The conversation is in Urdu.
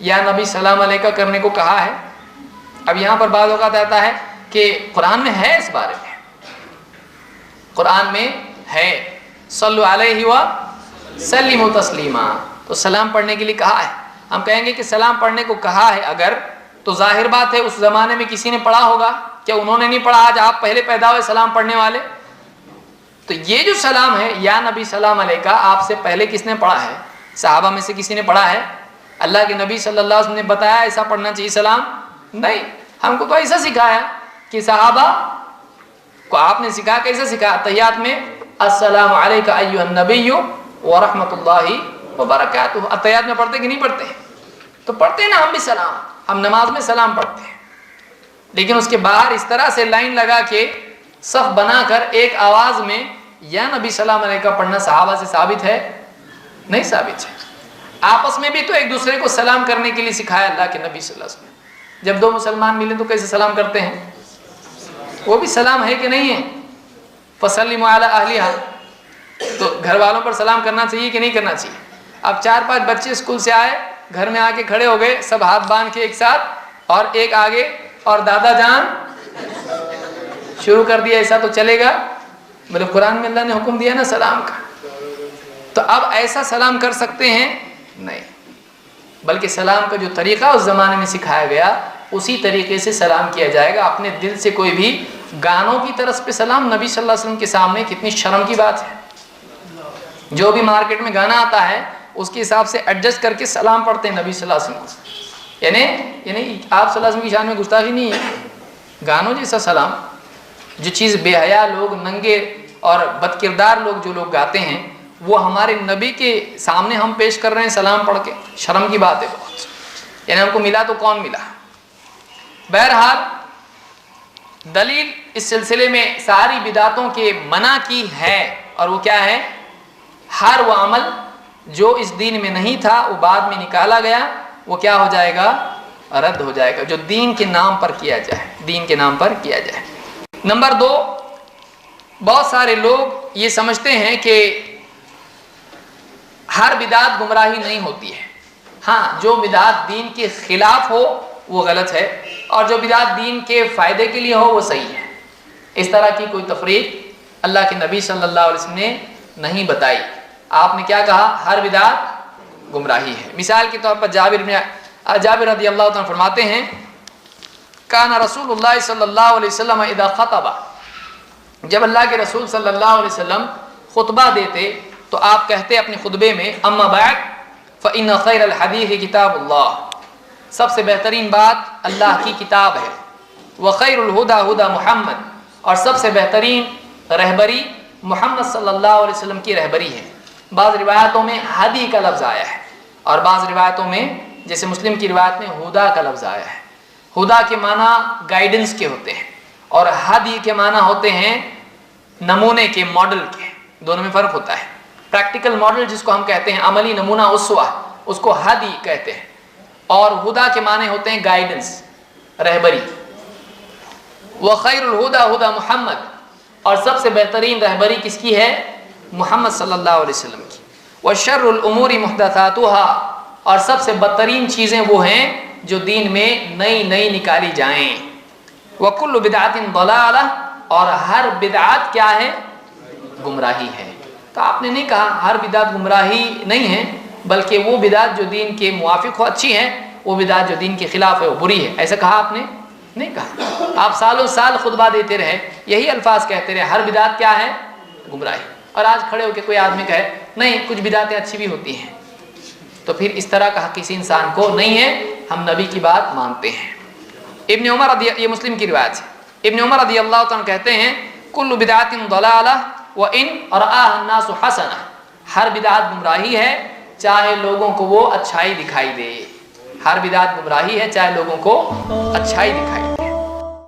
یا نبی سلام علیکہ کرنے کو کہا ہے؟ اب یہاں پر بعض اوقات آتا ہے کہ قرآن میں ہے، اس بارے میں قرآن میں ہے صلو علیہ وسلموا تسلیما، تو سلام پڑھنے کے لیے کہا ہے۔ ہم کہیں گے کہ سلام پڑھنے کو کہا ہے اگر، تو ظاہر بات ہے اس زمانے میں کسی نے پڑھا ہوگا، کیا انہوں نے نہیں پڑھا؟ آج آپ پہلے پیدا ہوئے سلام پڑھنے والے؟ تو یہ جو سلام ہے یا نبی سلام علیکہ، آپ سے پہلے کس نے پڑھا ہے؟ صحابہ میں سے کسی نے پڑھا ہے؟ اللہ کے نبی صلی اللہ علیہ وسلم نے بتایا ایسا پڑھنا چاہیے سلام؟ نہیں، ہم کو تو ایسا سکھایا کہ صحابہ کو آپ نے سکھا، کیسے سکھا؟ تحیات میں السلام علیکہ ایھا النبی ورحمۃ اللہ وبرکاتہ، تحیات میں پڑھتے کہ نہیں پڑھتے؟ تو پڑھتے ہیں نا ہم بھی سلام، ہم نماز میں سلام پڑھتے ہیں، لیکن اس کے باہر اس طرح سے لائن لگا کے صف بنا کر ایک آواز میں یا نبی سلام علیکہ پڑھنا صحابہ سے ثابت ہے؟ نہیں ثابت ہے۔ آپس میں بھی تو ایک دوسرے کو سلام کرنے کے لیے سکھایا اللہ کے نبی صلی اللہ علیہ وسلم۔ جب دو مسلمان ملیں تو کیسے سلام کرتے ہیں؟ وہ بھی سلام ہے کہ نہیں ہے؟ فَسَلِّمُوا عَلَىٰ أَهْلِهَا، تو گھر والوں پر سلام کرنا چاہیے کہ نہیں کرنا چاہیے؟ اب 4-5 بچے اسکول سے آئے، گھر میں آ کے کھڑے ہو گئے، سب ہاتھ باندھ کے ایک ساتھ، اور ایک آگے اور دادا جان شروع کر دیا، ایسا تو چلے گا؟ بولے قرآن میں اللہ نے حکم دیا نا سلام کا، تو اب ایسا سلام کر سکتے ہیں؟ نہیں، بلکہ سلام کا جو طریقہ اس زمانے میں سکھایا گیا اسی طریقے سے سلام کیا جائے گا۔ اپنے دل سے کوئی بھی گانوں کی طرف پہ سلام، نبی صلی اللہ علیہ وسلم کے سامنے کتنی شرم کی بات ہے۔ جو بھی مارکیٹ میں گانا آتا ہے اس کے حساب سے ایڈجسٹ کر کے سلام پڑھتے ہیں نبی صلی اللہ علیہ وسلم، یعنی آپ صلی اللہ علیہ وسلم کی شان میں گستاخی نہیں ہے، گانوں جیسا سلام۔ جو چیز بے حیا لوگ، ننگے اور بد کردار لوگ جو لوگ گاتے ہیں، وہ ہمارے نبی کے سامنے ہم پیش کر رہے ہیں سلام پڑھ کے، شرم کی بات ہے بہت، یعنی ہم کو ملا تو کون ملا؟ بہرحال دلیل اس سلسلے میں ساری بدعتوں کے منع کی ہے، اور وہ کیا ہے؟ ہر وہ عمل جو اس دین میں نہیں تھا وہ بعد میں نکالا گیا، وہ کیا ہو جائے گا؟ رد ہو جائے گا، جو دین کے نام پر کیا جائے، دین کے نام پر کیا جائے۔ نمبر 2، بہت سارے لوگ یہ سمجھتے ہیں کہ ہر بدعت گمراہی نہیں ہوتی ہے، ہاں جو بدعت دین کے خلاف ہو وہ غلط ہے، اور جو بدعت دین کے فائدے کے لیے ہو وہ صحیح ہے۔ اس طرح کی کوئی تفریق اللہ کے نبی صلی اللہ علیہ وسلم نے نہیں بتائی۔ آپ نے کیا کہا؟ ہر بدعت گمراہی ہے۔ مثال کے طور پر جابر رضی اللہ عنہ فرماتے ہیں کان رسول اللہ صلی اللہ علیہ وسلم اذا خطب، جب اللہ کے رسول صلی اللہ علیہ وسلم خطبہ دیتے تو آپ کہتے اپنے خطبے میں اما بعد فإن خیر الحدیث کتاب اللہ، سب سے بہترین بات اللہ کی کتاب ہے، وخیر الہدی ہدی محمد، اور سب سے بہترین رہبری محمد صلی اللہ علیہ وسلم کی رہبری ہے۔ بعض روایتوں میں ہدی کا لفظ آیا ہے، اور بعض روایتوں میں جیسے مسلم کی روایت میں ہدا کا لفظ آیا ہے۔ ہدا کے معنی گائیڈنس کے ہوتے ہیں، اور ہدی کے معنی ہوتے ہیں نمونے کے، ماڈل کے، دونوں میں فرق ہوتا ہے۔ پریکٹیکل ماڈل جس کو ہم کہتے ہیں، عملی نمونہ، اسوہ، اس کو ہدی کہتے ہیں، اور ہدا کے معنی ہوتے ہیں گائیڈنس، رہبری۔ وخیر الہدی ہدی محمد، اور سب سے بہترین رہبری کس کی ہے؟ محمد صلی اللہ علیہ وسلم کی۔ وشر الامور محدثاتها، اور سب سے بدترین چیزیں وہ ہیں جو دین میں نئی نئی نکالی جائیں۔ وکل بدعت ضلالہ، اور ہر بدعت کیا ہے؟ گمراہی ہے۔ تو آپ نے نہیں کہا ہر بدعت گمراہی نہیں ہے، بلکہ وہ بدعت جو دین کے موافق ہو اچھی ہے، وہ بدعت جو دین کے خلاف ہے وہ بری ہے، ایسا کہا آپ نے؟ نہیں کہا۔ آپ سالوں سال خطبہ دیتے رہے، یہی الفاظ کہتے رہے، ہر بدعت کیا ہے؟ گمراہی۔ اور آج کھڑے ہو کے کوئی آدمی کہے نہیں کچھ بدعتیں اچھی بھی ہوتی ہیں، تو پھر اس طرح کا کسی انسان کو نہیں ہے، ہم نبی کی بات مانتے ہیں۔ ابن عمر یہ مسلم کی روایت ہے، ابن عمر رضی اللہ عنہ کہتے ہیں کل بدعت ضلالہ وان رآها الناس حسنہ، ہر بدعت گمراہی ہے چاہے لوگوں کو وہ اچھائی دکھائی دے، ہر بدعت گمراہی ہے چاہے لوگوں کو اچھائی دکھائی دے۔